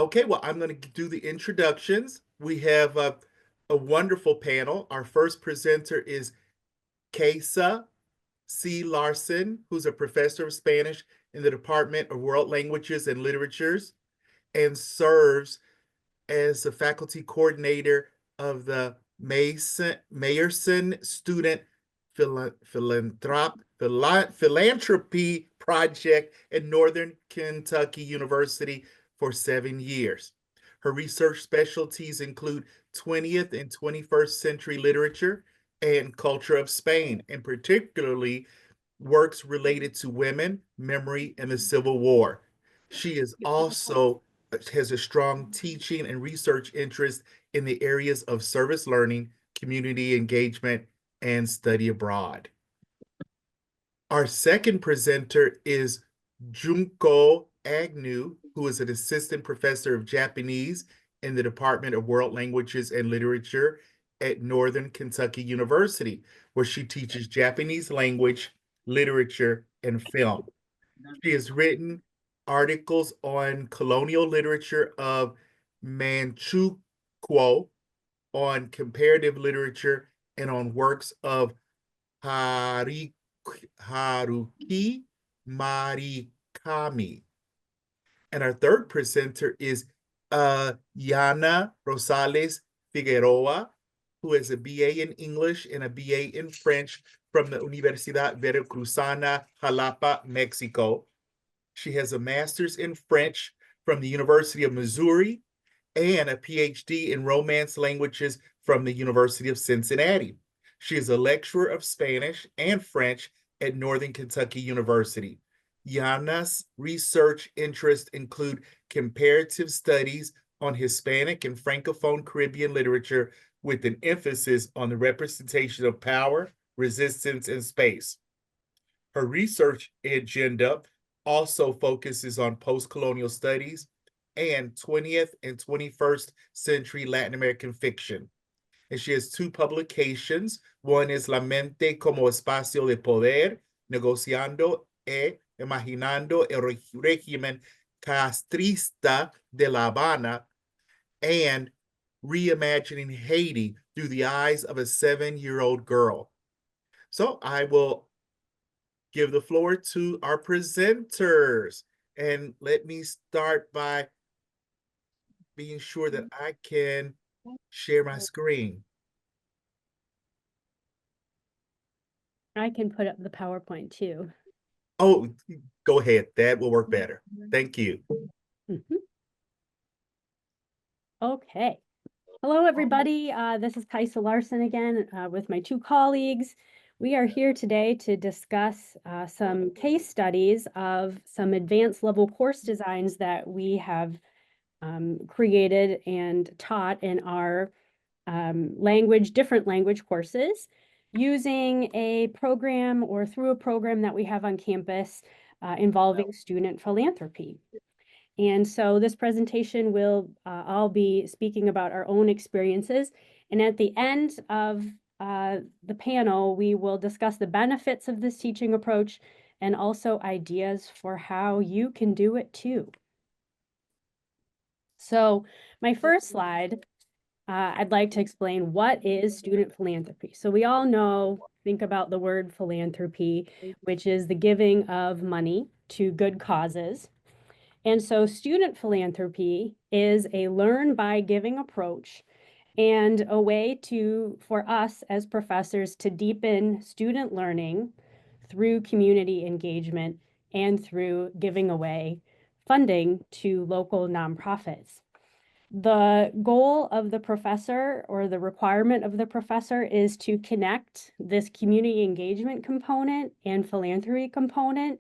Okay, well, I'm going to do the introductions. We have a wonderful panel. Our first presenter is Kajsa C. Larson, who's a professor of Spanish in the Department of World Languages and Literatures and serves as the faculty coordinator of the Mayerson Student Philanthropy Project at Northern Kentucky University for 7 years. Her research specialties include 20th and 21st century literature and culture of Spain, and particularly works related to women, memory, and the Civil War. She is also has a strong teaching and research interest in the areas of service learning, community engagement, and study abroad. Our second presenter is Junko Agnew, who is an assistant professor of Japanese in the Department of World Languages and Literature at Northern Kentucky University, where she teaches Japanese language, literature, and film. She has written articles on colonial literature of Manchukuo, on comparative literature, and on works of Haruki Murakami. And our third presenter is Iliana Rosales-Figueroa, who is a BA in English and a BA in French from the Universidad Veracruzana, Jalapa, Mexico. She has a master's in French from the University of Missouri and a PhD in Romance languages from the University of Cincinnati. She is a lecturer of Spanish and French at Northern Kentucky University. Yana's research interests include comparative studies on Hispanic and Francophone Caribbean literature with an emphasis on the representation of power, resistance, and space. Her research agenda also focuses on post-colonial studies and 20th and 21st century Latin American fiction. And she has two publications. One is La Mente como Espacio de Poder, Negociando e Imaginando el Régimen Castrista de La Habana, and Reimagining Haiti through the eyes of a 7-year-old girl. So I will give the floor to our presenters. And let me start by being sure that I can share my screen. I can put up the PowerPoint too. Oh, go ahead. That will work better. Thank you. Okay. Hello, everybody. This is Kajsa Larson again with my two colleagues. We are here today to discuss some case studies of some advanced level course designs that we have created and taught in our different language courses using a program or through a program that we have on campus involving student philanthropy. And so this presentation will all be speaking about our own experiences. And at the end of the panel, we will discuss the benefits of this teaching approach and also ideas for how you can do it too. So my first slide, I'd like to explain what is student philanthropy. So we all think about the word philanthropy, which is the giving of money to good causes. And so student philanthropy is a learn by giving approach and a way for us as professors to deepen student learning through community engagement and through giving away funding to local nonprofits. The goal of the professor or the requirement of the professor is to connect this community engagement component and philanthropy component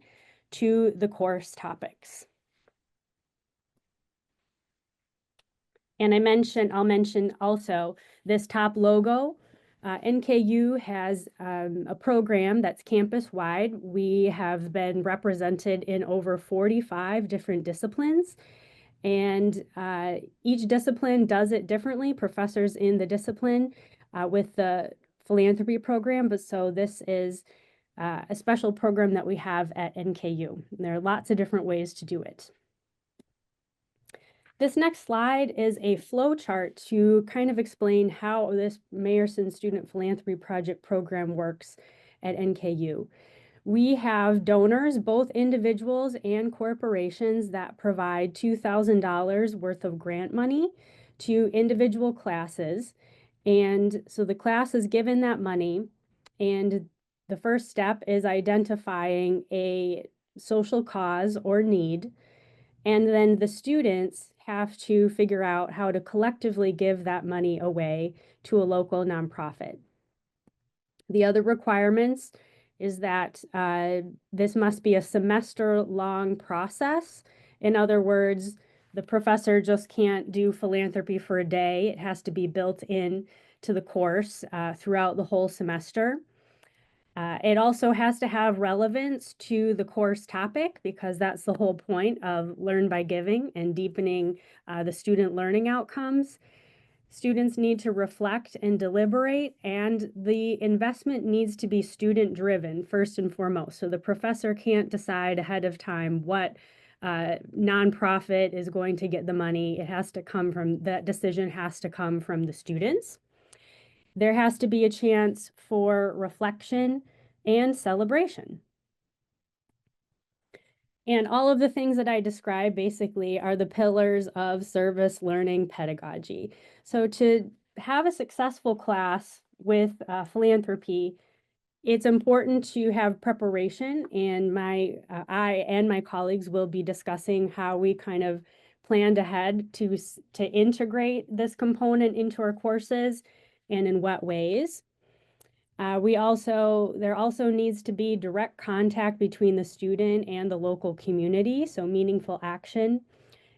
to the course topics. And I'll mention also this top logo. NKU has a program that's campus-wide. We have been represented in over 45 different disciplines. And each discipline does it differently, professors in the discipline with the philanthropy program. But so this is a special program that we have at NKU. And there are lots of different ways to do it. This next slide is a flow chart to kind of explain how this Mayerson Student Philanthropy Project program works at NKU. We have donors, both individuals and corporations, that provide $2,000 worth of grant money to individual classes. And so the class is given that money, and the first step is identifying a social cause or need. And then the students have to figure out how to collectively give that money away to a local nonprofit. The other requirements is that this must be a semester-long process. In other words, the professor just can't do philanthropy for a day. It has to be built in to the course throughout the whole semester. It also has to have relevance to the course topic, because that's the whole point of Learn by Giving and deepening the student learning outcomes. Students need to reflect and deliberate, and the investment needs to be student-driven first and foremost. So the professor can't decide ahead of time what nonprofit is going to get the money. It has to come from, that decision has to come from the students. There has to be a chance for reflection and celebration. And all of the things that I described basically are the pillars of service learning pedagogy. So to have a successful class with philanthropy, it's important to have preparation, and I and my colleagues will be discussing how we kind of planned ahead to integrate this component into our courses and in what ways. There also needs to be direct contact between the student and the local community, so meaningful action.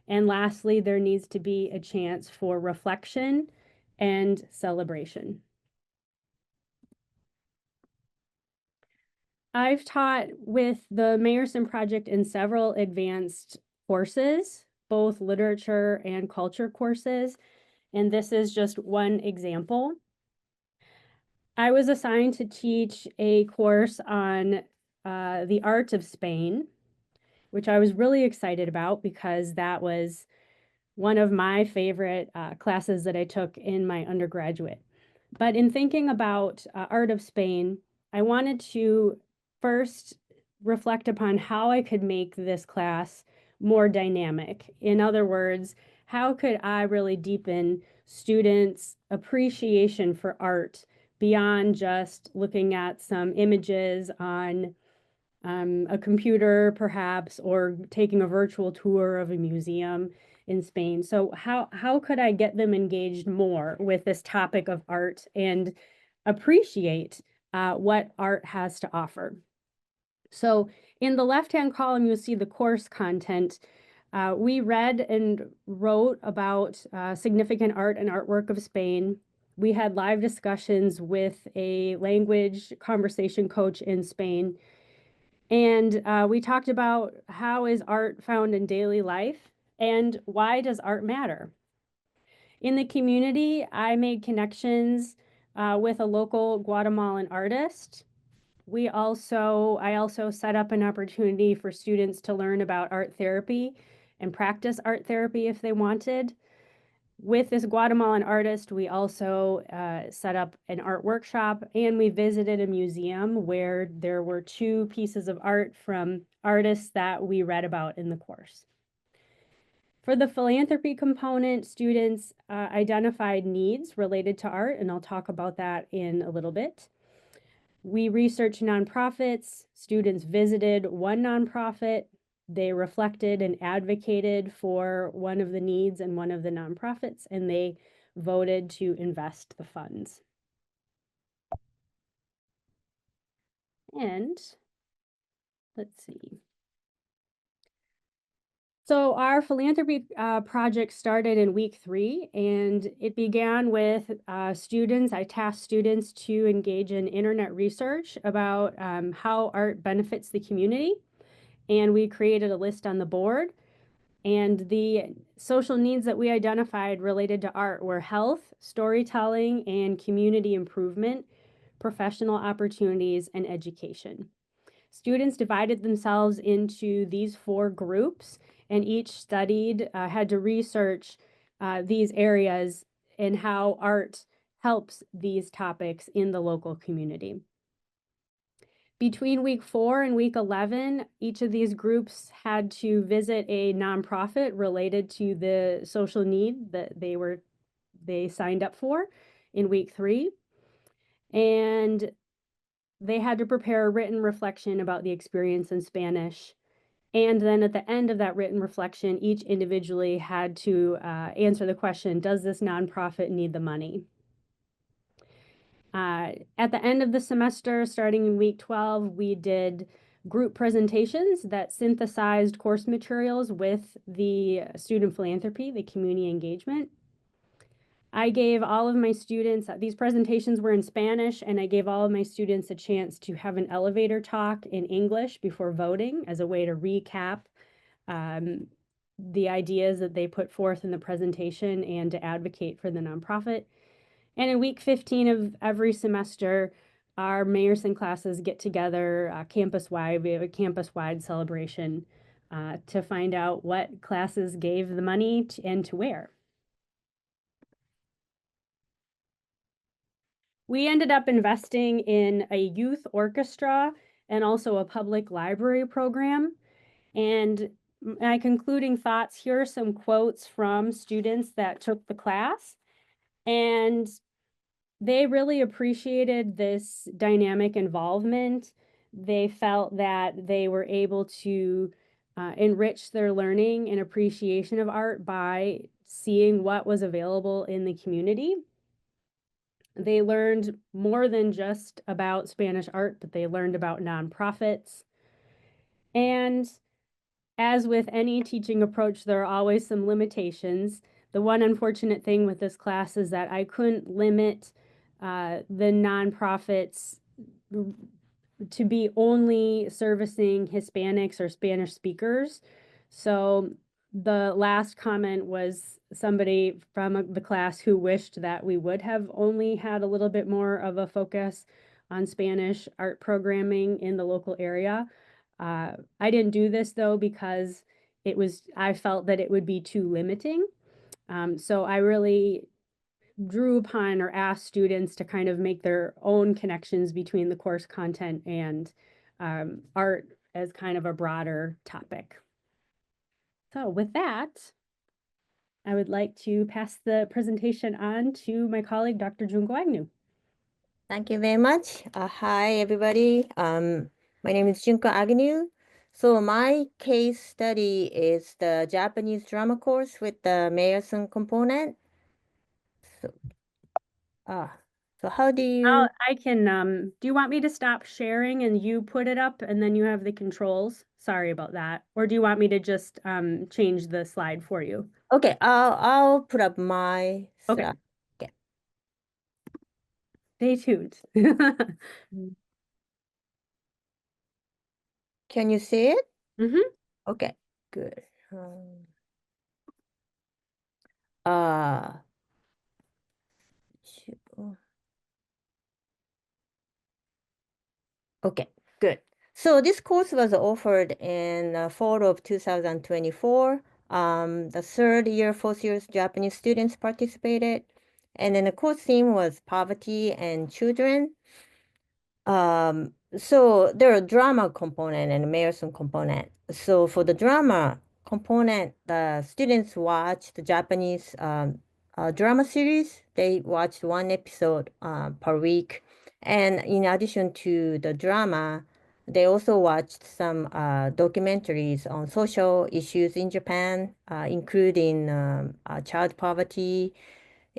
And lastly, there needs to be a chance for reflection and celebration. I've taught with the Mayerson Project in several advanced courses, both literature and culture courses, and this is just one example. I was assigned to teach a course on the art of Spain, which I was really excited about because that was one of my favorite classes that I took in my undergraduate. But in thinking about art of Spain, I wanted to first reflect upon how I could make this class more dynamic. In other words, how could I really deepen students' appreciation for art beyond just looking at some images on a computer, perhaps, or taking a virtual tour of a museum in Spain. So how could I get them engaged more with this topic of art and appreciate what art has to offer? So in the left-hand column, you'll see the course content. We read and wrote about significant art and artwork of Spain. We had live discussions with a language conversation coach in Spain. And we talked about how is art found in daily life and why does art matter? In the community, I made connections with a local Guatemalan artist. I also set up an opportunity for students to learn about art therapy and practice art therapy if they wanted. With this Guatemalan artist, we also set up an art workshop, and we visited a museum where there were 2 pieces of art from artists that we read about in the course. For the philanthropy component, students identified needs related to art, and I'll talk about that in a little bit. We researched nonprofits. Students visited one nonprofit. They reflected and advocated for one of the needs and one of the nonprofits, and they voted to invest the funds. And let's see. So our philanthropy project started in week 3, and it began with students. I tasked students to engage in internet research about how art benefits the community. And we created a list on the board. And the social needs that we identified related to art were health, storytelling, and community improvement, professional opportunities, and education. Students divided themselves into these 4 groups, and each studied, had to research these areas and how art helps these topics in the local community. Between week 4 and week 11, each of these groups had to visit a nonprofit related to the social need that they signed up for in week 3. And they had to prepare a written reflection about the experience in Spanish. And then at the end of that written reflection, each individually had to answer the question, does this nonprofit need the money? At the end of the semester, starting in week 12, we did group presentations that synthesized course materials with the student philanthropy, the community engagement. I gave all of my students, these presentations were in Spanish, and I gave all of my students a chance to have an elevator talk in English before voting as a way to recap the ideas that they put forth in the presentation and to advocate for the nonprofit. And in week 15 of every semester, our Mayerson classes get together campus-wide. We have a campus-wide celebration to find out what classes gave the money and to where. We ended up investing in a youth orchestra and also a public library program. And my concluding thoughts, here are some quotes from students that took the class. And they really appreciated this dynamic involvement. They felt that they were able to enrich their learning and appreciation of art by seeing what was available in the community. They learned more than just about Spanish art, but they learned about nonprofits. And as with any teaching approach, there are always some limitations. The one unfortunate thing with this class is that I couldn't limit the nonprofits to be only servicing Hispanics or Spanish speakers. So the last comment was somebody from the class who wished that we would have only had a little bit more of a focus on Spanish art programming in the local area. I didn't do this though because I felt that it would be too limiting. So I really drew upon or asked students to kind of make their own connections between the course content and art as kind of a broader topic. So with that, I would like to pass the presentation on to my colleague, Dr. Junko Agnew. Thank you very much. Hi, everybody. My name is Junko Agnew. So my case study is the Japanese drama course with the Mayerson component. So how do you? I can, do you want me to stop sharing and you put it up and then you have the controls? Sorry about that. Or do you want me to just change the slide for you? Okay, I'll put up my Okay. slide. Okay. Stay tuned. Can you see it? Mm-hmm. Okay, good. Uh, Okay, good. So this course was offered in fall of 2024. The third year, fourth year Japanese students participated. And then the course theme was poverty and children. So there are drama component and Mayerson component. So for the drama component, the students watched the Japanese drama series. They watched one episode per week. And in addition to the drama, they also watched some documentaries on social issues in Japan, including child poverty,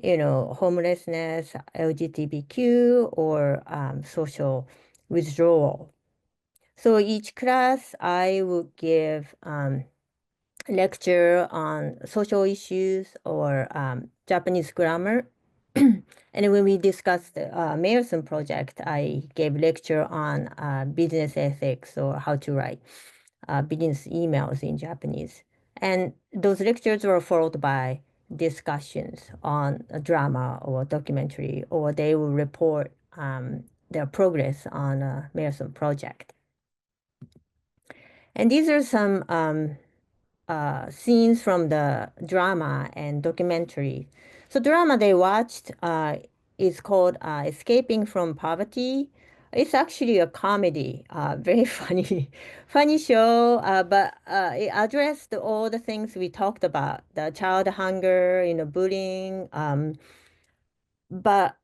homelessness, LGBTQ, or social withdrawal. So each class, I would give lecture on social issues or Japanese grammar. And when we discussed the Mayerson project, I gave lecture on business ethics or how to write business emails in Japanese. And those lectures were followed by discussions on a drama or documentary, or they will report their progress on a Mayerson project. And these are some scenes from the drama and documentary. So drama they watched is called Escaping from Poverty. It's actually a comedy, very funny, funny show, but it addressed all the things we talked about, the child hunger, bullying, but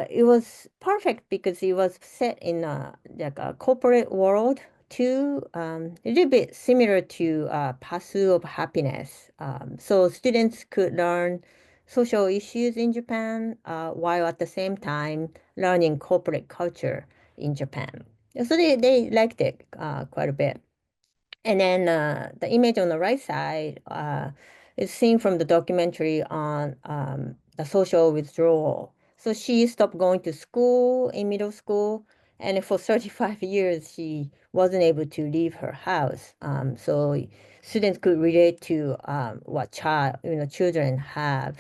it was perfect because it was set in a corporate world too, a little bit similar to Pursuit of Happiness. So students could learn social issues in Japan while at the same time learning corporate culture in Japan. So they liked it quite a bit. And then the image on the right side is seen from the documentary on the social withdrawal. So she stopped going to school in middle school, and for 35 years she wasn't able to leave her house. So students could relate to what children have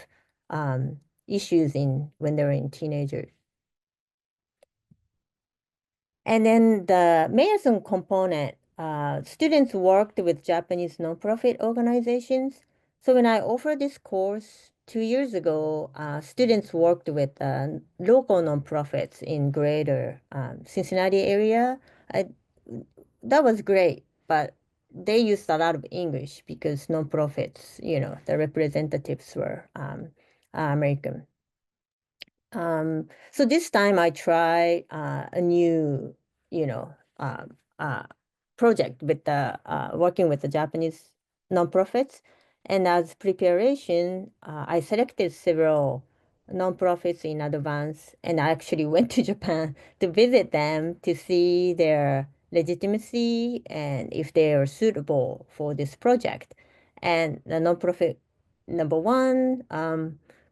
issues in when they're in teenagers. And then the Mason component, students worked with Japanese nonprofit organizations. So when I offered this course 2 years ago, students worked with local nonprofits in greater Cincinnati area. That was great, but they used a lot of English because nonprofits, the representatives were American. So this time I try a new, you know, project with the working with the Japanese nonprofits. And as preparation, I selected several nonprofits in advance, and I actually went to Japan to visit them to see their legitimacy and if they are suitable for this project. And the nonprofit number one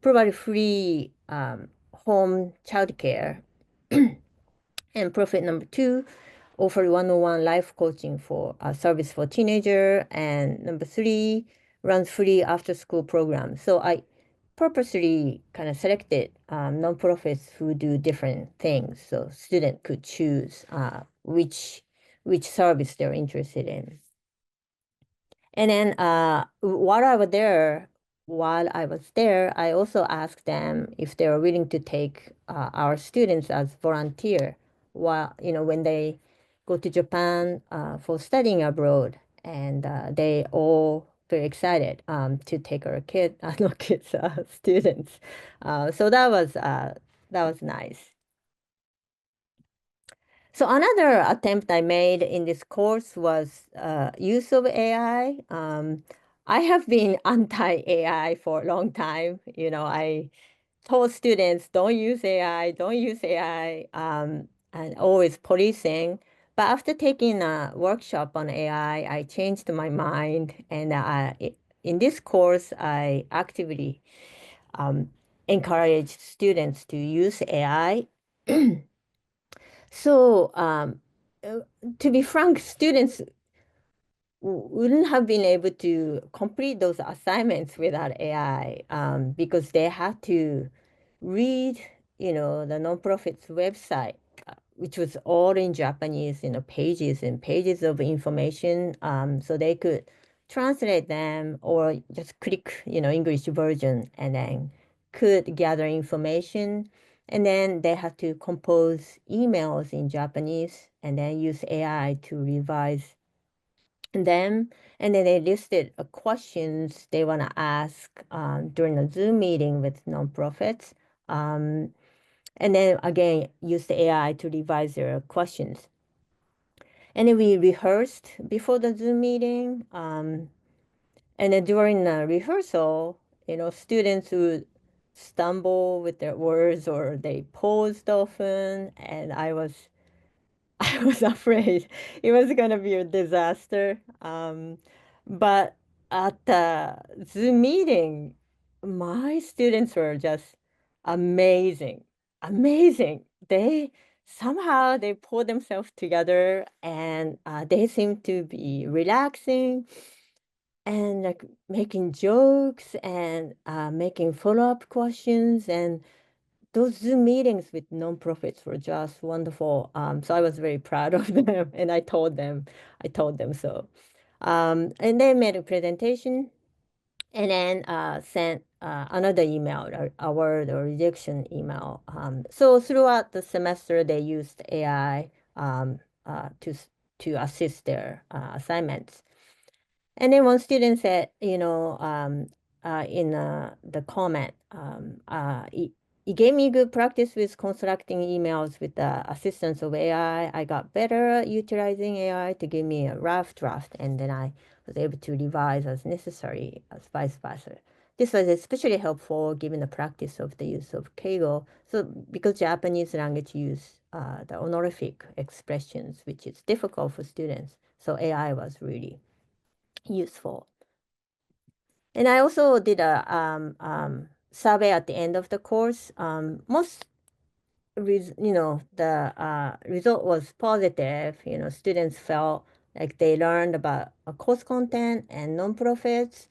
provide free home childcare. And profit number two, offer 101 life coaching for service for teenager. And number three, runs free after school program. So I purposely kind of selected nonprofits who do different things, so student could choose which service they're interested in. And then while I was there, I also asked them if they were willing to take our students as volunteer while, when they go to Japan for studying abroad. And they all very excited to take our not kids, students. So that was nice. So another attempt I made in this course was use of AI. I have been anti-AI for a long time. I told students, don't use AI, don't use AI, and always policing. But after taking a workshop on AI, I changed my mind. And in this course, I actively encourage students to use AI. So, to be frank, students wouldn't have been able to complete those assignments without AI because they had to read, the nonprofit's website, which was all in Japanese, pages and pages of information. So they could translate them or just click, English version and then could gather information. And then they had to compose emails in Japanese and then use AI to revise them. And then they listed questions they want to ask during a Zoom meeting with nonprofits. And then again, use the AI to revise their questions. And then we rehearsed before the Zoom meeting. And then during the rehearsal, students would stumble with their words or they paused often. And I was I was afraid it was going to be a disaster. But at the Zoom meeting, my students were just amazing, amazing. They pulled themselves together and they seemed to be relaxing and like making jokes and making follow-up questions. And those Zoom meetings with nonprofits were just wonderful. So I was very proud of them, and I told them so. And they made a presentation and then sent another email, or award or rejection email. So throughout the semester, they used AI to assist their assignments. And then one student said, in the comment, it gave me good practice with constructing emails with the assistance of AI. I got better at utilizing AI to give me a rough draft, and then I was able to revise as necessary, as vice versa. This was especially helpful given the practice of the use of Keigo. So because Japanese language use the honorific expressions, which is difficult for students, so AI was really useful. And I also did a survey at the end of the course. The result was positive. Students felt like they learned about course content and nonprofits.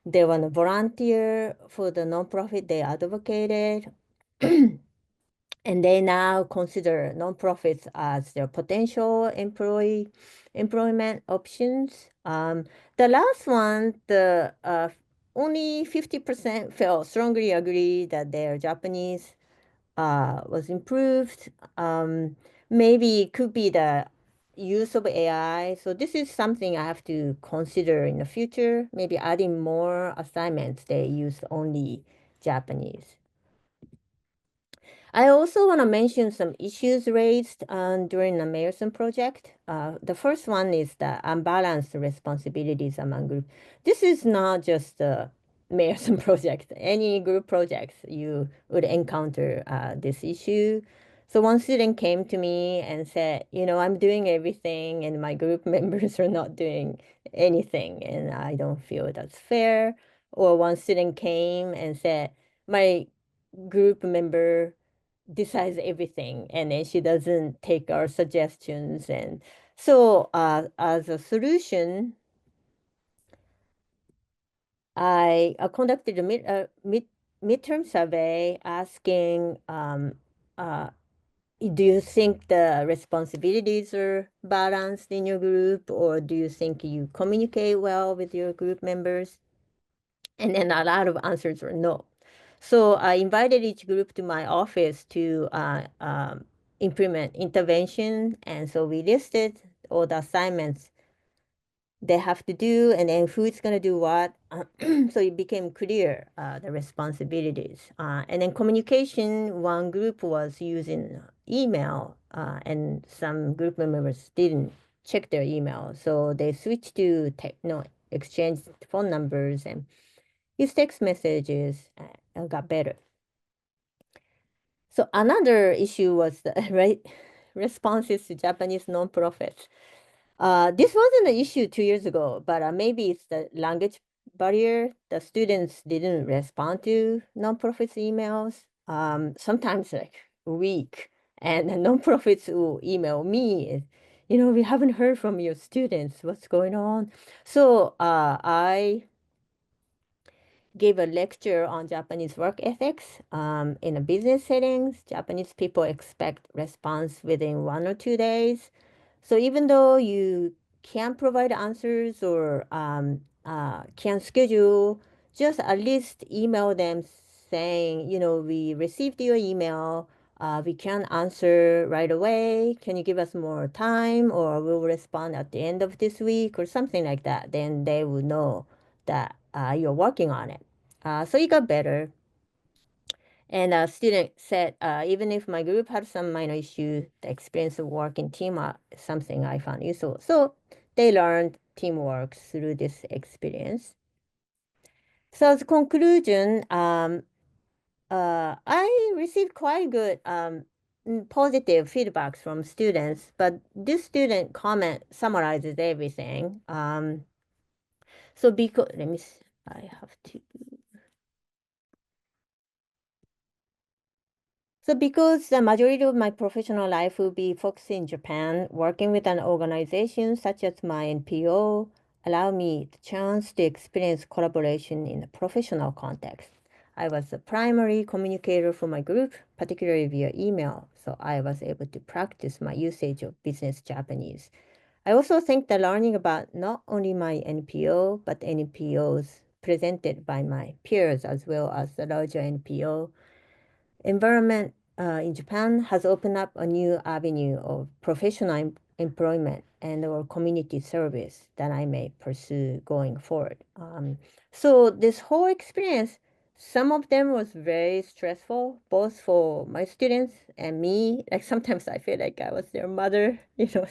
They want to volunteer for the nonprofit they advocated. And they now consider nonprofits as their potential employment options. The last one, the only 50% felt strongly agree that their Japanese was improved. Maybe it could be the use of AI. So this is something I have to consider in the future. Maybe adding more assignments they use only Japanese. I also want to mention some issues raised during the Mayerson project. The first one is the unbalanced responsibilities among groups. This is not just the Mayerson project. Any group projects, you would encounter this issue. So one student came to me and said, I'm doing everything and my group members are not doing anything and I don't feel that's fair. Or one student came and said, my group member decides everything and then she doesn't take our suggestions. And so as a solution, I conducted a midterm survey asking, do you think the responsibilities are balanced in your group, or do you think you communicate well with your group members? And then a lot of answers were no. So I invited each group to my office to implement intervention. And so we listed all the assignments they have to do and then who's going to do what. So it became clear, the responsibilities. And then communication, one group was using email and some group members didn't check their email. So they switched to exchange phone numbers and use text messages and got better. So another issue was the responses to Japanese nonprofits. This wasn't an issue 2 years ago, but maybe it's the language barrier. The students didn't respond to nonprofits emails, sometimes like a week. And the nonprofits will email me, we haven't heard from your students. What's going on? So I gave a lecture on Japanese work ethics in a business settings. Japanese people expect response within 1 or 2 days. So even though you can provide answers or can schedule, just at least email them saying, we received your email. We can't answer right away. Can you give us more time, or we'll respond at the end of this week or something like that? Then they will know that you're working on it. So it got better. And a student said, even if my group had some minor issue, the experience of working team is something I found useful. So they learned teamwork through this experience. So as a conclusion, I received quite good positive feedbacks from students, but this student comment summarizes everything. So because, I have to. So because the majority of my professional life will be focused in Japan, working with an organization such as my NPO allow me the chance to experience collaboration in a professional context. I was the primary communicator for my group, particularly via email, so I was able to practice my usage of business Japanese. I also think that learning about not only my NPO, but NPOs presented by my peers as well as the larger NPO environment in Japan has opened up a new avenue of professional employment and or community service that I may pursue going forward. So this whole experience, some of them was very stressful, both for my students and me. Like sometimes I feel like I was their mother,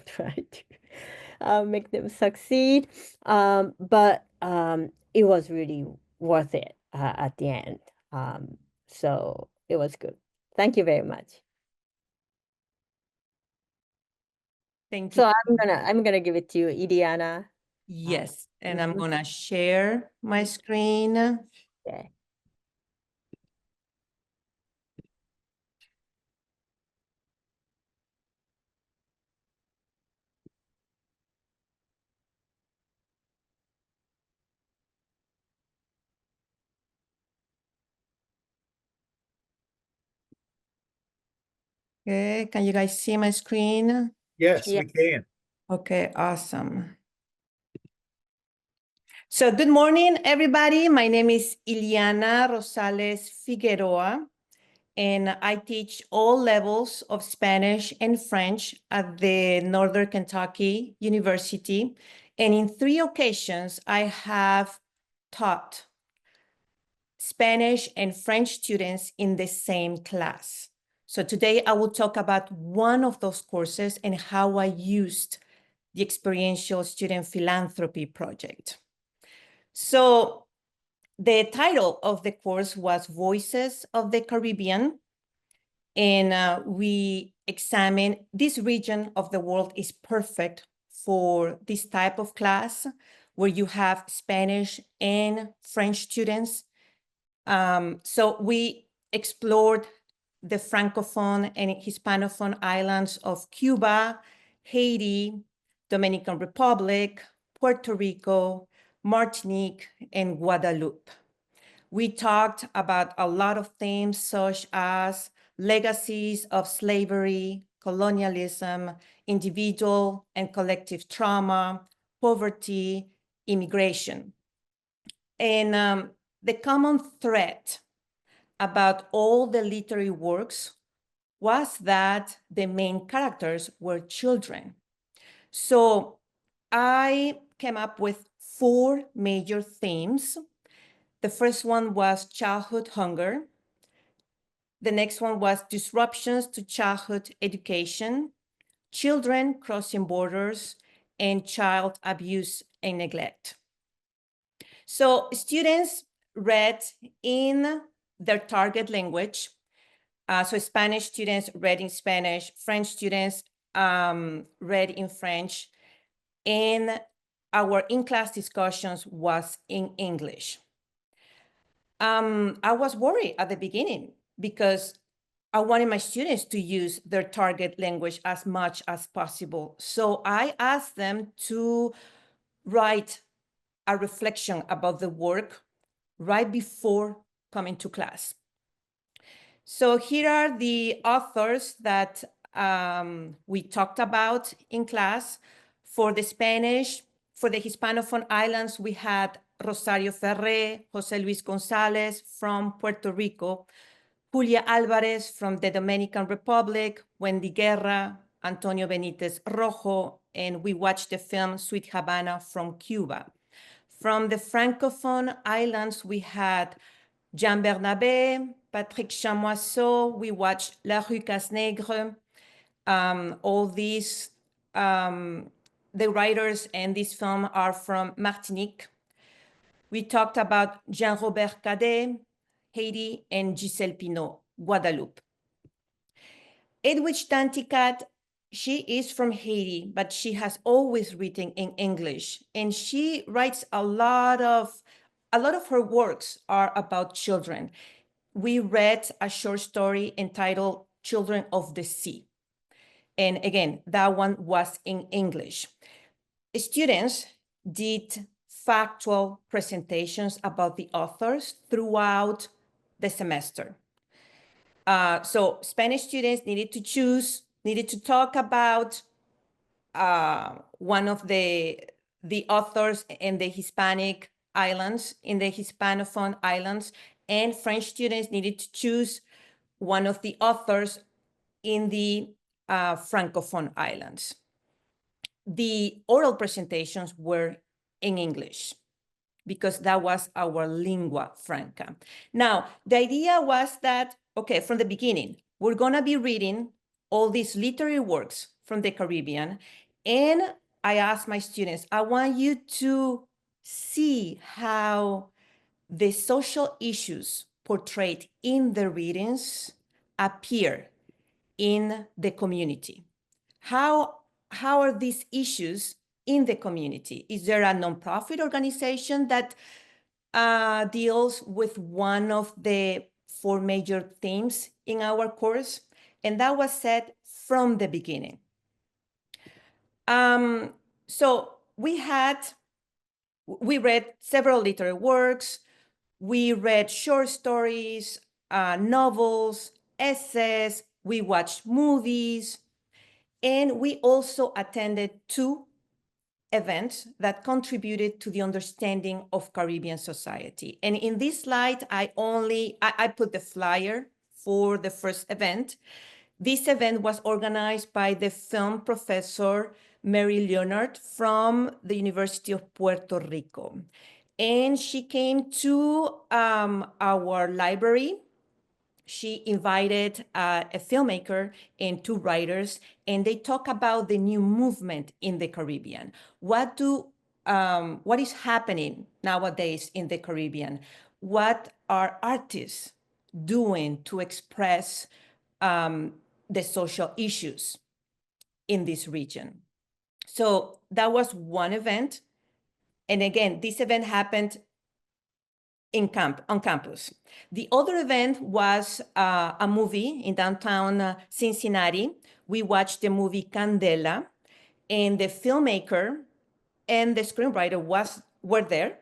trying to make them succeed. But it was really worth it at the end. So it was good. Thank you very much. Thank So you. I'm gonna give it to you, Iliana. Yes, and I'm Mhm. gonna share my screen. Okay. Okay, can you guys see my screen? Yes, Yeah. we can. Okay, awesome. So good morning, everybody. My name is Iliana Rosales-Figueroa, and I teach all levels of Spanish and French at the Northern Kentucky University. And in 3 occasions, I have taught Spanish and French students in the same class. So today I will talk about one of those courses and how I used the experiential student philanthropy project. So the title of the course was Voices of the Caribbean. And we examine this region of the world is perfect for this type of class where you have Spanish and French students. So we explored the Francophone and Hispanophone islands of Cuba, Haiti, Dominican Republic, Puerto Rico, Martinique, and Guadeloupe. We talked about a lot of themes such as legacies of slavery, colonialism, individual and collective trauma, poverty, immigration. And the common thread about all the literary works was that the main characters were children. So I came up with 4 major themes. The first one was childhood hunger. The next one was disruptions to childhood education, children crossing borders, and child abuse and neglect. So students read in their target language. So Spanish students read in Spanish, French students read in French, and our in-class discussions was in English. I was worried at the beginning because I wanted my students to use their target language as much as possible. So I asked them to write a reflection about the work right before coming to class. So here are the authors that we talked about in class. For the Spanish, for the Hispanophone islands, we had Rosario Ferré, José Luis González from Puerto Rico, Julia Álvarez from the Dominican Republic, Wendy Guerra, Antonio Benítez Rojo, and we watched the film Sweet Havana from Cuba. From the Francophone islands, we had Jean Bernabé, Patrick Chamoiseau, we watched La Rue Casse-Nègre. All these, the writers in this film are from Martinique. We talked about Jean-Robert Cadet, Haiti, and Gisèle Pinot, Guadeloupe. Edwidge Danticat, she is from Haiti, but she has always written in English, and she writes a lot of her works are about children. We read a short story entitled Children of the Sea. And again, that one was in English. Students did factual presentations about the authors throughout the semester. So Spanish students needed to talk about one of the authors in the Hispanic islands, in the Hispanophone islands, and French students needed to choose one of the authors in the Francophone islands. The oral presentations were in English because that was our lingua franca. Now, the idea was that, okay, from the beginning, we're gonna be reading all these literary works from the Caribbean, and I asked my students, I want you to see how the social issues portrayed in the readings appear in the community. How are these issues in the community? Is there a nonprofit organization that deals with one of the 4 major themes in our course? And that was said from the beginning. So we read several literary works. We read short stories, novels, essays. We watched movies. And we also attended 2 events that contributed to the understanding of Caribbean society. And in this slide, I put the flyer for the first event. This event was organized by the film professor Mary Leonard from the University of Puerto Rico. And she came to our library. She invited a filmmaker and 2 writers, and they talk about the new movement in the Caribbean. What is happening nowadays in the Caribbean? What are artists doing to express the social issues in this region? So that was one event. And again, this event happened on campus. The other event was a movie in downtown Cincinnati. We watched the movie Candela, and the filmmaker and the screenwriter were there.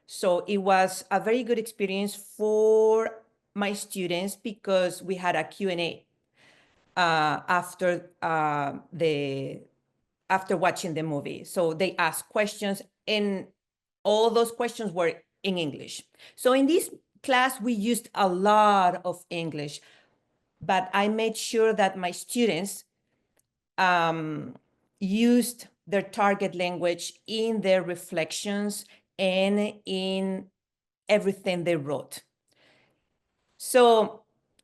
So it was a very good experience for my students because we had a Q&A after watching the movie. So they asked questions, and all those questions were in English. So in this class, we used a lot of English, but I made sure that my students used their target language in their reflections and in everything they wrote. So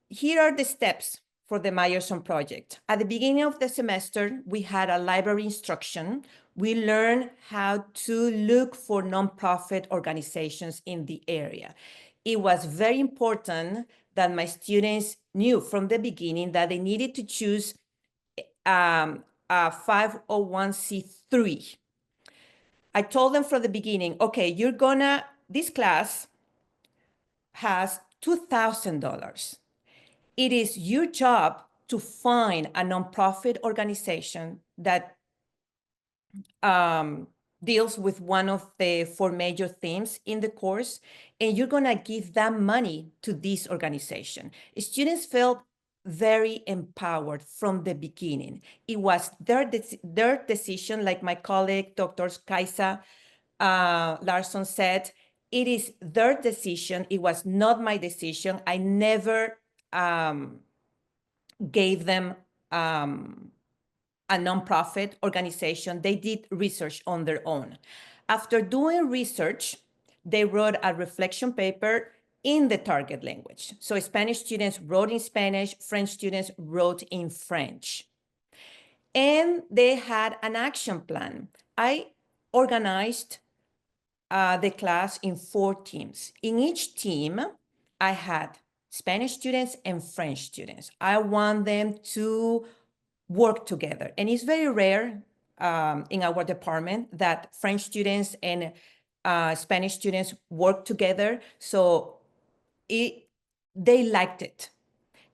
here are the steps for the Meyerson project. At the beginning of the semester, we had a library instruction. We learned how to look for nonprofit organizations in the area. It was very important that my students knew from the beginning that they needed to choose a 501c3. I told them from the beginning, okay, this class has $2,000. It is your job to find a nonprofit organization that deals with one of the 4 major themes in the course, and you're gonna give that money to this organization. Students felt very empowered from the beginning. It was their decision, like my colleague, Dr. Kajsa Larson said, it is their decision. It was not my decision. I never gave them a nonprofit organization. They did research on their own. After doing research, they wrote a reflection paper in the target language. So Spanish students wrote in Spanish, French students wrote in French. And they had an action plan. I organized the class in 4 teams. In each team, I had Spanish students and French students. I want them to work together. And it's very rare in our department that French students and Spanish students work together. So they liked it.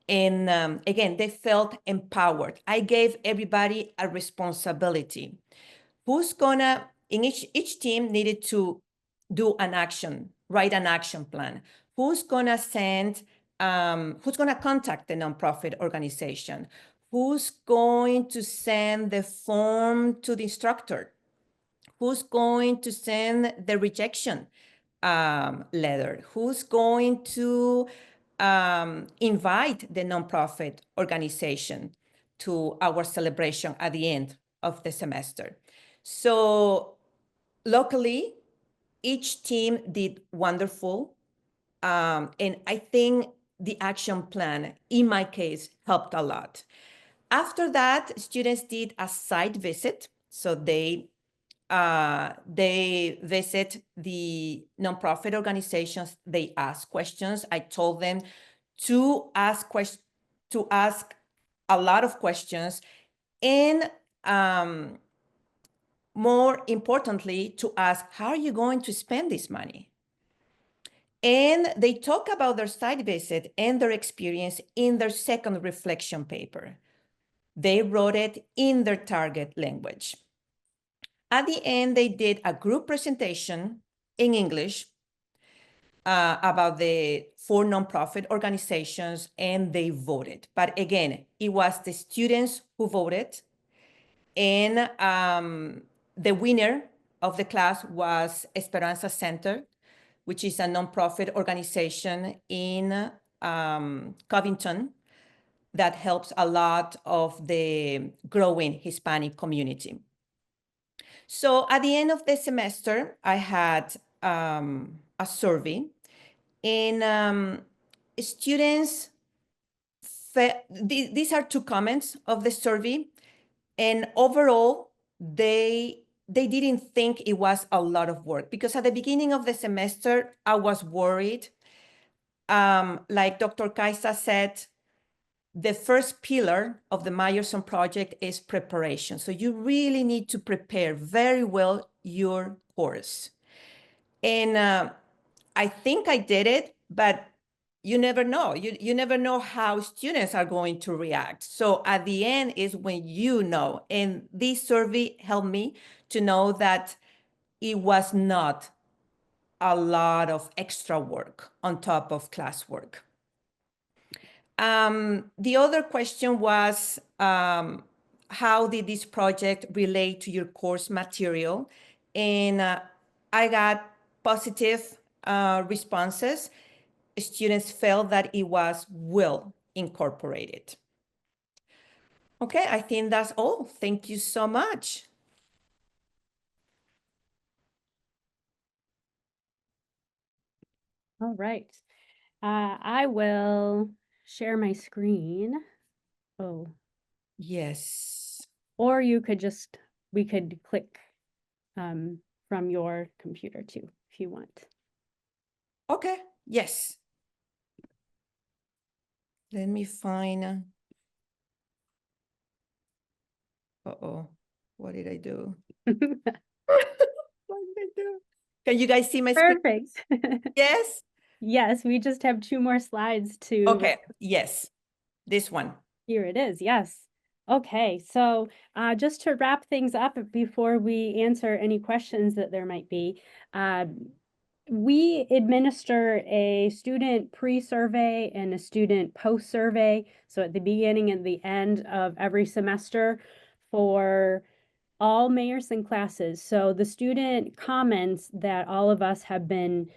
And again, they felt empowered. I gave everybody a responsibility. In each team needed to do an action, write an action plan. Who's gonna contact the nonprofit organization? Who's going to send the form to the instructor? Who's going to send the rejection letter? Who's going to invite the nonprofit organization to our celebration at the end of the semester? So luckily, each team did wonderful. And I think the action plan, in my case, helped a lot. After that, students did a site visit. So they visit the nonprofit organizations. They ask questions. I told them to ask a lot of questions, and more importantly, to ask, how are you going to spend this money? And they talk about their site visit and their experience in their second reflection paper. They wrote it in their target language. At the end, they did a group presentation in English about the 4 nonprofit organizations, and they voted. But again, it was the students who voted, and the winner of the class was Esperanza Center, which is a nonprofit organization in Covington that helps a lot of the growing Hispanic community. So at the end of the semester, I had a survey, and students, these are 2 comments of the survey, and overall, they didn't think it was a lot of work, because at the beginning of the semester, I was worried. Like Dr. Kajsa said, the first pillar of the Meyerson project is preparation. So you really need to prepare very well your course. And I think I did it, but you never know. You never know how students are going to react. So at the end is when you know. And this survey helped me to know that it was not a lot of extra work on top of classwork. The other question was, how did this project relate to your course material? And I got positive responses. Students felt that it was well incorporated. Okay, I think that's all. Thank you so much. All right. I will share my screen. Oh, Yes. or you could just, we could click from your computer too, if you want. Okay, yes. Let me find. Uh-oh, what did I do? What did I do? Can you guys see my screen? Perfect. Yes? Yes, we just have 2 more slides to. Okay, yes, this one. Here it is, yes. Okay, so just to wrap things up before we answer any questions that there might be, we administer a student pre-survey and a student post-survey. So at the beginning and the end of every semester for all Meyerson classes. So the student comments that all of us have been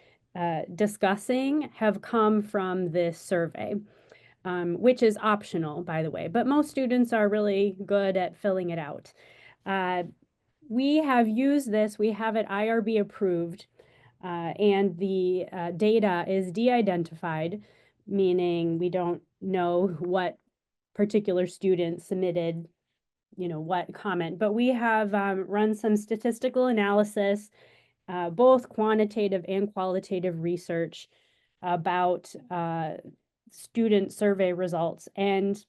discussing have come from this survey. Which is optional, by the way, but most students are really good at filling it out. We have used this, we have it IRB approved, and the data is de-identified, meaning we don't know what particular student submitted, what comment, but we have run some statistical analysis, both quantitative and qualitative research about student survey results. And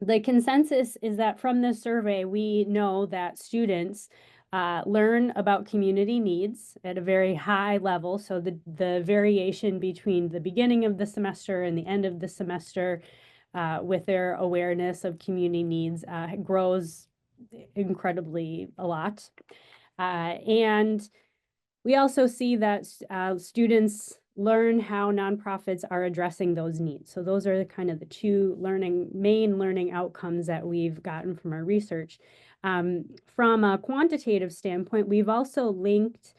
the consensus is that from this survey, we know that students learn about community needs at a very high level. So the variation between the beginning of the semester and the end of the semester with their awareness of community needs grows incredibly a lot. And we also see that students learn how nonprofits are addressing those needs. So those are kind of the two main learning outcomes that we've gotten from our research. From a quantitative standpoint, we've also linked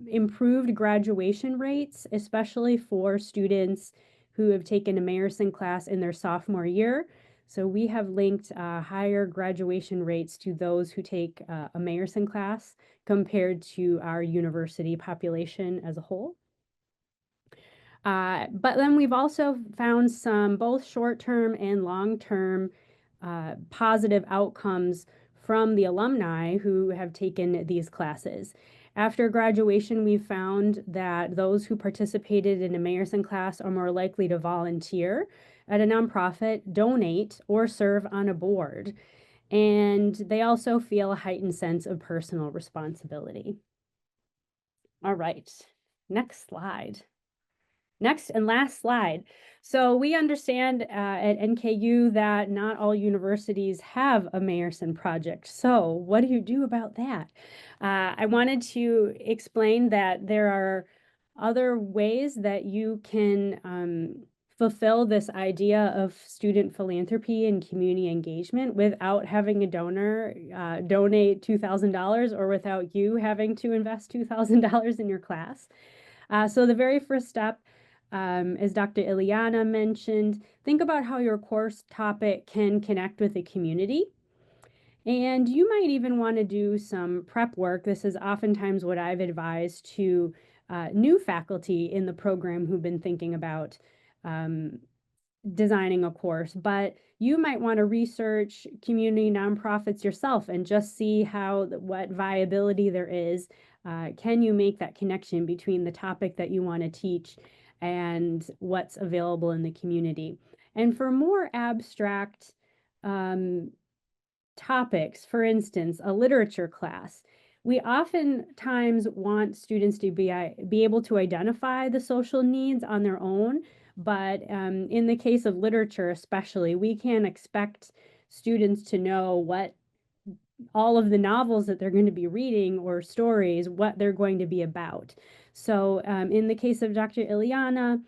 improved graduation rates, especially for students who have taken a Mayerson class in their sophomore year. So we have linked higher graduation rates to those who take a Mayerson class compared to our university population as a whole. But then we've also found some both short-term and long-term positive outcomes from the alumni who have taken these classes. After graduation, we found that those who participated in a Mayerson class are more likely to volunteer at a nonprofit, donate, or serve on a board. And they also feel a heightened sense of personal responsibility. All right, next slide. Next and last slide. So we understand at NKU that not all universities have a Mayerson project. So what do you do about that? I wanted to explain that there are other ways that you can fulfill this idea of student philanthropy and community engagement without having a donor donate $2,000 or without you having to invest $2,000 in your class. So the very first step, as Dr. Iliana mentioned, think about how your course topic can connect with the community. And you might even want to do some prep work. This is oftentimes what I've advised to new faculty in the program who've been thinking about designing a course, but you might want to research community nonprofits yourself and just see what viability there is. Can you make that connection between the topic that you want to teach and what's available in the community? And for more abstract topics, for instance, a literature class, we oftentimes want students to be able to identify the social needs on their own. But in the case of literature especially, we can't expect students to know what all of the novels that they're going to be reading or stories, what they're going to be about. So in the case of Dr. Iliana,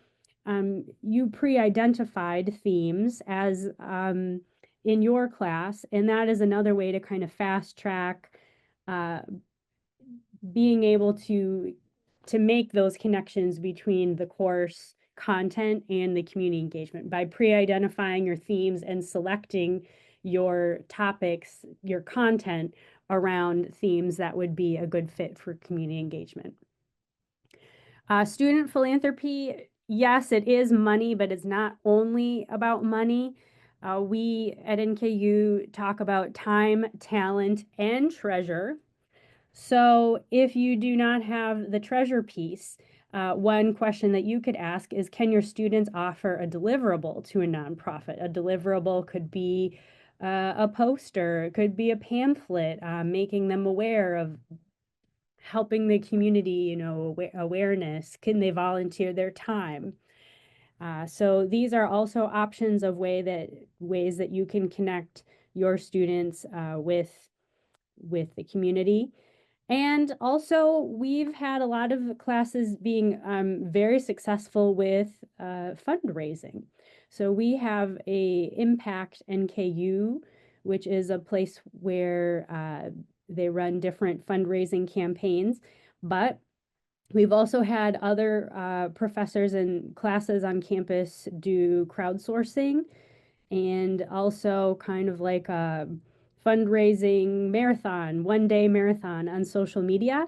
you pre-identified themes as in your class, and that is another way to kind of fast track being able to make those connections between the course content and the community engagement by pre-identifying your themes and selecting your topics, your content around themes that would be a good fit for community engagement. Student philanthropy, yes, it is money, but it's not only about money. We at NKU talk about time, talent, and treasure. So if you do not have the treasure piece, one question that you could ask is, can your students offer a deliverable to a nonprofit? A deliverable could be a poster, it could be a pamphlet, making them aware of helping the community, awareness. Can they volunteer their time? So these are also options of ways that you can connect your students with the community. And also, we've had a lot of classes being very successful with fundraising. So we have a Impact NKU, which is a place where they run different fundraising campaigns. But we've also had other professors and classes on campus do crowdsourcing and also kind of like a fundraising marathon, one-day marathon on social media.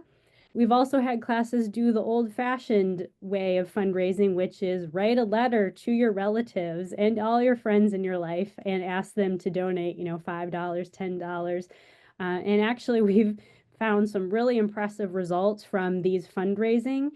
We've also had classes do the old-fashioned way of fundraising, which is write a letter to your relatives and all your friends in your life and ask them to donate, $5, $10. And actually, we've found some really impressive results from these fundraising,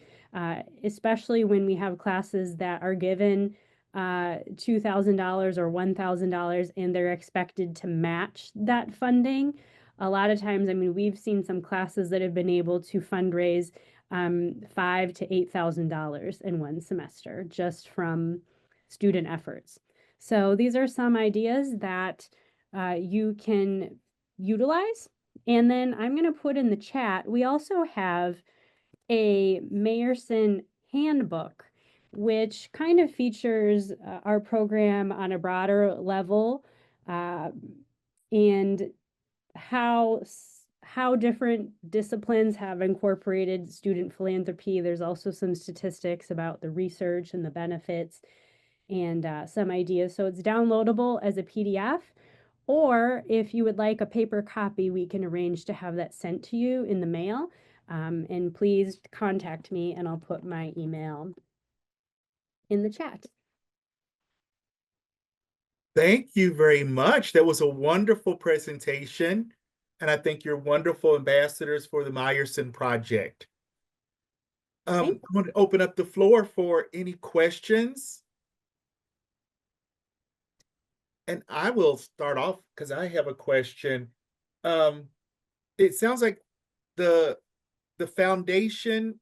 especially when we have classes that are given $2,000 or $1,000 and they're expected to match that funding. A lot of times, we've seen some classes that have been able to fundraise $5,000 to $8,000 in one semester just from student efforts. So these are some ideas that you can utilize. And then I'm going to put in the chat, we also have a Mayerson handbook, which kind of features our program on a broader level, and how different disciplines have incorporated student philanthropy. There's also some statistics about the research and the benefits, and some ideas. So it's downloadable as a PDF, or if you would like a paper copy, we can arrange to have that sent to you in the mail. And please contact me and I'll put my email in the chat. Thank you very much. That was a wonderful presentation. And I think you're wonderful ambassadors for the Meyerson Project. I'm going to open up the floor for any questions. And I will start off because I have a question. It sounds like the foundation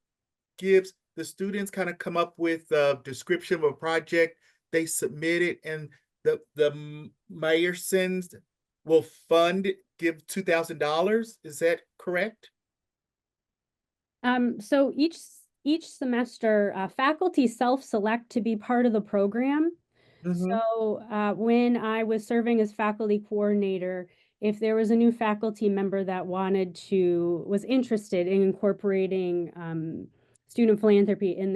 gives the students kind of come up with a description of a project, they submit it, and the Meyersons will give $2,000. Is that correct? So each semester, faculty self-select to be part of the program. So when I was serving as faculty coordinator, if there was a new faculty member that was interested in incorporating student philanthropy in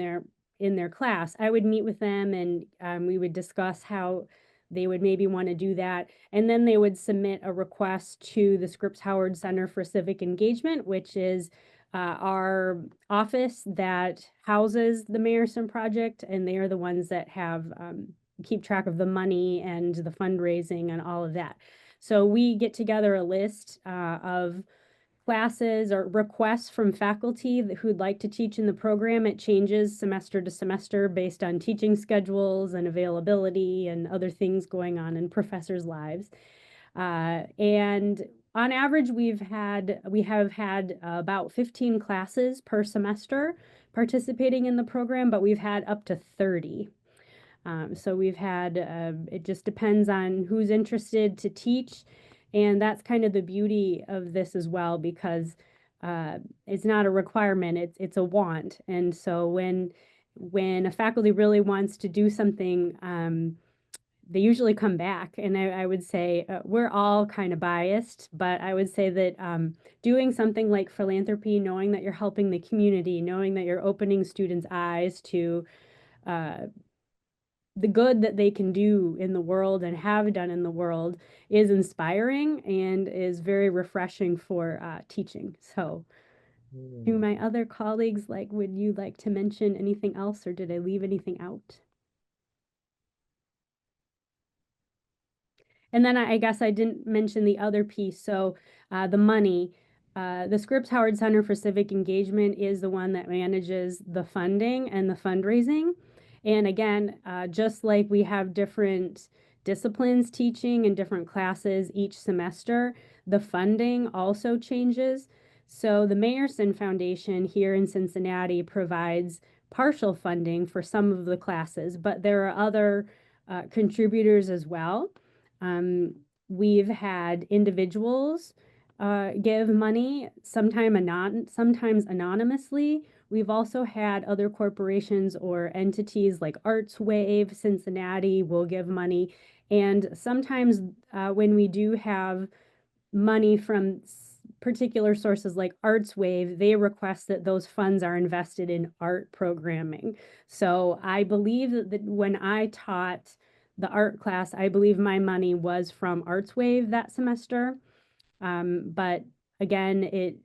their class, I would meet with them and we would discuss how they would maybe want to do that. And then they would submit a request to the Scripps Howard Center for Civic Engagement, which is our office that houses the Meyerson Project, and they are the ones that have keep track of the money and the fundraising and all of that. So we get together a list of classes or requests from faculty who'd like to teach in the program. It changes semester to semester based on teaching schedules and availability and other things going on in professors' lives. And on average, we have had about 15 classes per semester participating in the program, but we've had up to 30. So we've had, it just depends on who's interested to teach. And that's kind of the beauty of this as well, because it's not a requirement, it's a want. And so when a faculty really wants to do something, they usually come back. And I would say we're all kind of biased, but I would say that doing something like philanthropy, knowing that you're helping the community, knowing that you're opening students' eyes to the good that they can do in the world and have done in the world, is inspiring and is very refreshing for teaching. So do my other colleagues, would you like to mention anything else, or did I leave anything out? And then I guess I didn't mention the other piece. So the money, the Scripps Howard Center for Civic Engagement is the one that manages the funding and the fundraising. And again, just like we have different disciplines teaching and different classes each semester, the funding also changes. So the Meyerson Foundation here in Cincinnati provides partial funding for some of the classes, but there are other contributors as well. We've had individuals give money, sometimes anonymously. We've also had other corporations or entities like ArtsWave Cincinnati will give money. And sometimes when we do have money from particular sources like ArtsWave, they request that those funds are invested in art programming. So I believe that when I taught the art class, I believe my money was from ArtsWave that semester. But again,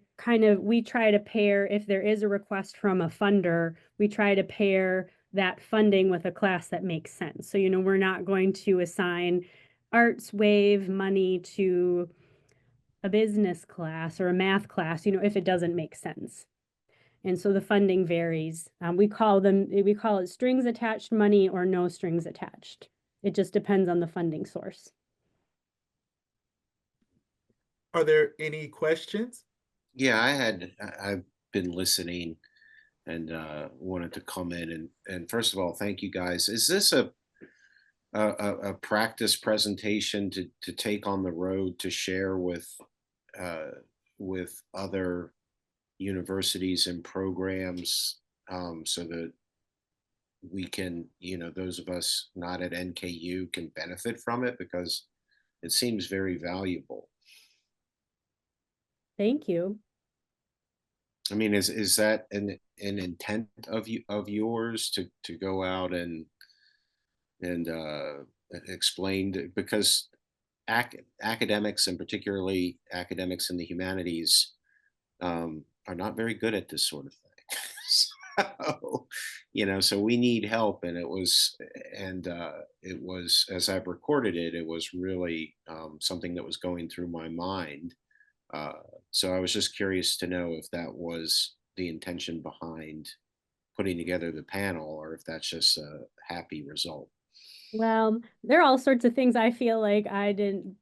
we try to pair, if there is a request from a funder, we try to pair that funding with a class that makes sense. So, we're not going to assign ArtsWave money to a business class or a math class, if it doesn't make sense. And so the funding varies. We call it strings attached money or no strings attached. It just depends on the funding source. Are there any questions? Yeah, I've been listening and wanted to come in and first of all, thank you guys. Is this a practice presentation to take on the road to share with other universities and programs so that we can, those of us not at NKU can benefit from it, because it seems very valuable. Thank you. I mean, is that an intent of yours to go out and explain, because academics, and particularly academics in the humanities, are not very good at this sort of thing. So we need help, and it was, as I've recorded it, it was really something that was going through my mind. So I was just curious to know if that was the intention behind putting together the panel, or if that's just a happy result. Well, there are all sorts of things I feel like I didn't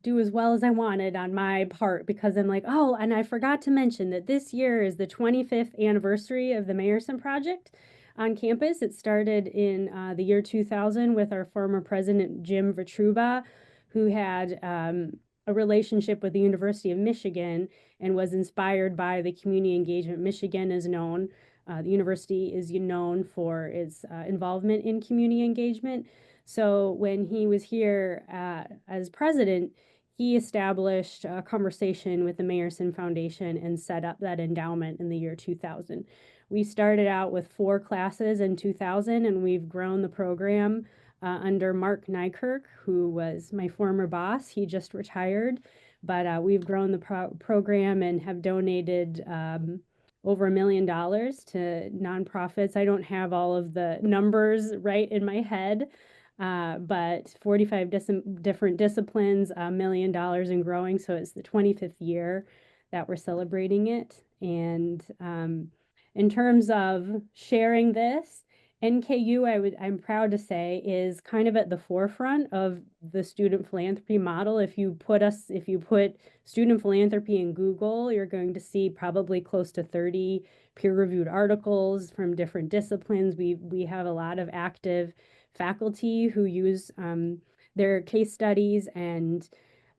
do as well as I wanted on my part, because I'm like, oh, and I forgot to mention that this year is the 25th anniversary of the Mayerson Project on campus. It started in the year 2000 with our former president, Jim Vitruba, who had a relationship with the University of Michigan and was inspired by the community engagement. Michigan is known. The university is known for its involvement in community engagement. So when he was here as president, he established a conversation with the Mayerson Foundation and set up that endowment in the year 2000. We started out with 4 classes in 2000, and we've grown the program under Mark Nykirk, who was my former boss. He just retired, but we've grown the program and have donated over $1 million to nonprofits. I don't have all of the numbers right in my head, but 45 different disciplines, $1 million and growing. So it's the 25th year that we're celebrating it. And in terms of sharing this, NKU, I'm proud to say, is kind of at the forefront of the student philanthropy model. If you put student philanthropy in Google, you're going to see probably close to 30 peer-reviewed articles from different disciplines. We have a lot of active faculty who use their case studies, and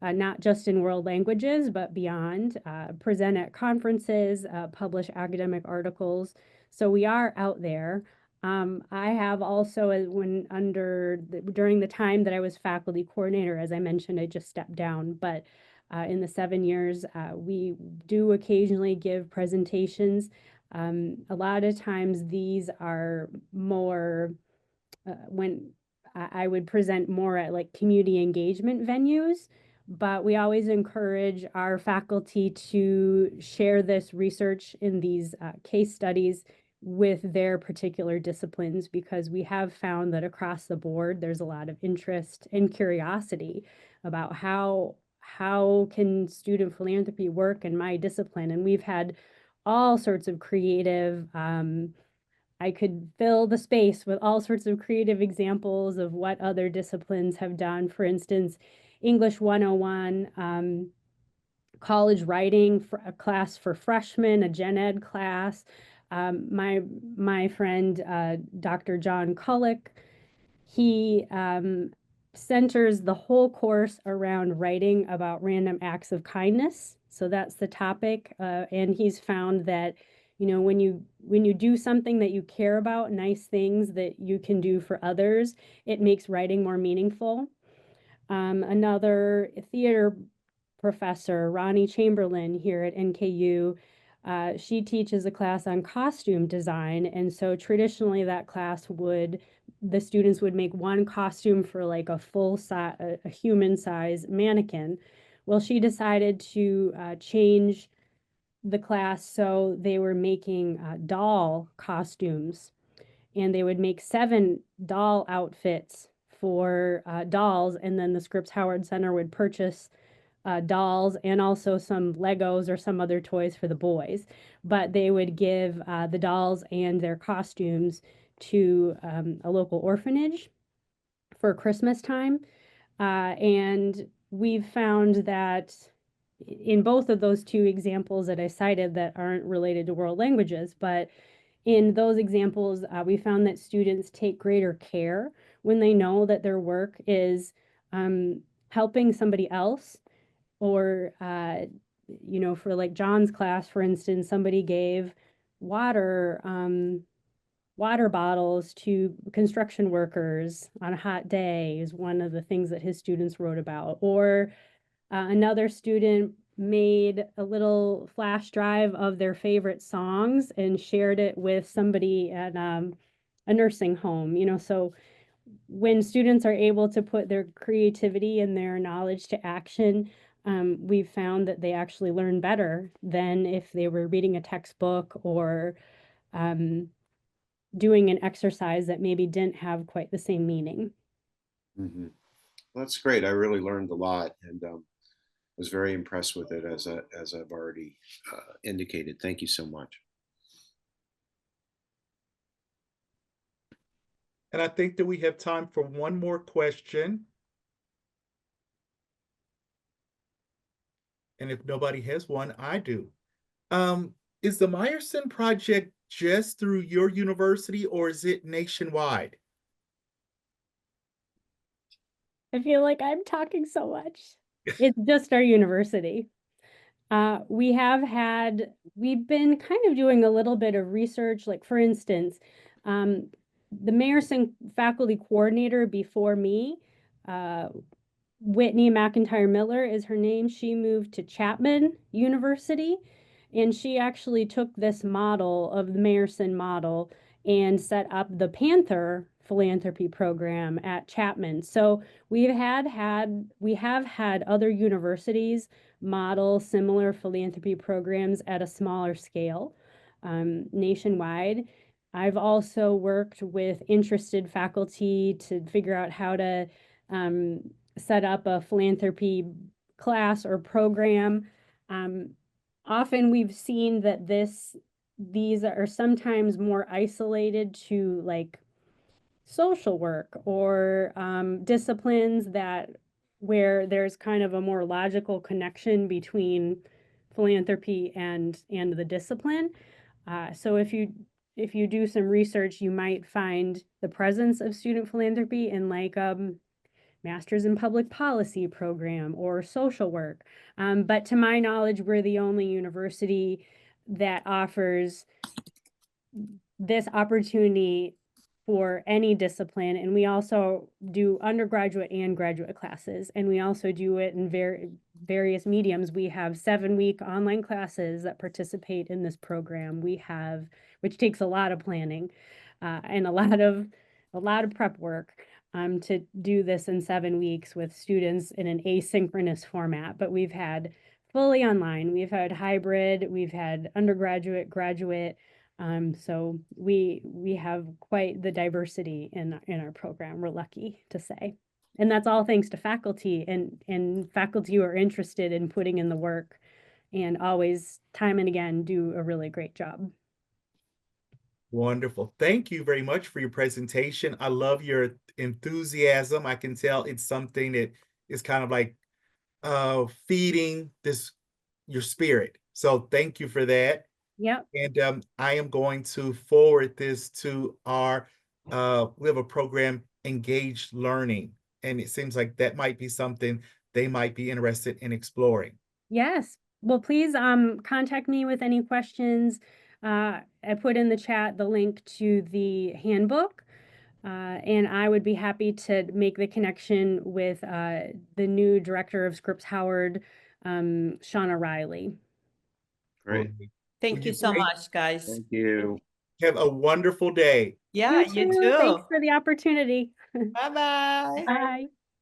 not just in world languages, but beyond, present at conferences, publish academic articles. So we are out there. I have also, during the time that I was faculty coordinator, as I mentioned, I just stepped down, but in the 7 years, we do occasionally give presentations. A lot of times these are more, when I would present more at like community engagement venues, but we always encourage our faculty to share this research in these case studies with their particular disciplines, because we have found that across the board, there's a lot of interest and curiosity about how can student philanthropy work in my discipline. And we've had all sorts of creative, I could fill the space with all sorts of creative examples of what other disciplines have done. For instance, English 101, college writing for a class for freshmen, a gen ed class. My friend, Dr. John Cullick, he centers the whole course around writing about random acts of kindness. So that's the topic. And he's found that, when you do something that you care about, nice things that you can do for others, it makes writing more meaningful. Another theater professor, Ronnie Chamberlain, here at NKU, she teaches a class on costume design. And so traditionally that class the students would make one costume for like a full size, a human size mannequin. Well, she decided to change the class, so they were making doll costumes, and they would make 7 doll outfits for dolls, and then the Scripps Howard Center would purchase dolls and also some Legos or some other toys for the boys. But they would give the dolls and their costumes to a local orphanage for Christmas time. And we've found that in both of those 2 examples that I cited that aren't related to world languages, but in those examples, we found that students take greater care when they know that their work is helping somebody else. Or, for like John's class, for instance, somebody gave water water bottles to construction workers on a hot day is one of the things that his students wrote about. Or another student made a little flash drive of their favorite songs and shared it with somebody at a nursing home, you know. So when students are able to put their creativity and their knowledge to action, we've found that they actually learn better than if they were reading a textbook or doing an exercise that maybe didn't have quite the same meaning. Mm-hmm. Well, that's great. I really learned a lot and was very impressed with it, as I've already indicated. Thank you so much. And I think that we have time for one more question. And if nobody has one, I do. Is the Meyerson project just through your university, or is it nationwide? I feel like I'm talking so much. It's just our university. We've been kind of doing a little bit of research, like for instance, the Meyerson faculty coordinator before me, Whitney McIntyre Miller is her name. She moved to Chapman University, and she actually took this model of the Meyerson model and set up the Panther philanthropy program at Chapman. So we have had other universities model similar philanthropy programs at a smaller scale nationwide. I've also worked with interested faculty to figure out how to set up a philanthropy class or program. Often we've seen that these are sometimes more isolated to like social work or disciplines where there's kind of a more logical connection between philanthropy and the discipline. So if you do some research, you might find the presence of student philanthropy in like Master's in Public Policy program or social work. But to my knowledge, we're the only university that offers this opportunity for any discipline. And we also do undergraduate and graduate classes. And we also do it in various mediums. We have 7-week online classes that participate in this program. Which takes a lot of planning and a lot of prep work. To do this in 7 weeks with students in an asynchronous format. But we've had fully online, we've had hybrid, we've had undergraduate, graduate. So we have quite the diversity in our program, we're lucky to say. And that's all thanks to faculty and faculty who are interested in putting in the work and always, time and again, do a really great job. Wonderful. Thank you very much for your presentation. I love your enthusiasm. I can tell it's something that is kind of like feeding your spirit. So thank you for that. Yep. And I am going to forward this to we have a program, Engaged Learning, and it seems like that might be something they might be interested in exploring. Yes. Well, please contact me with any questions. I put in the chat the link to the handbook, and I would be happy to make the connection with the new director of Scripps Howard, Shauna Riley. Great. Thank you so much, guys. Thank you. Have a wonderful day. Yeah, you too. Thanks for the opportunity. Bye-bye. Bye.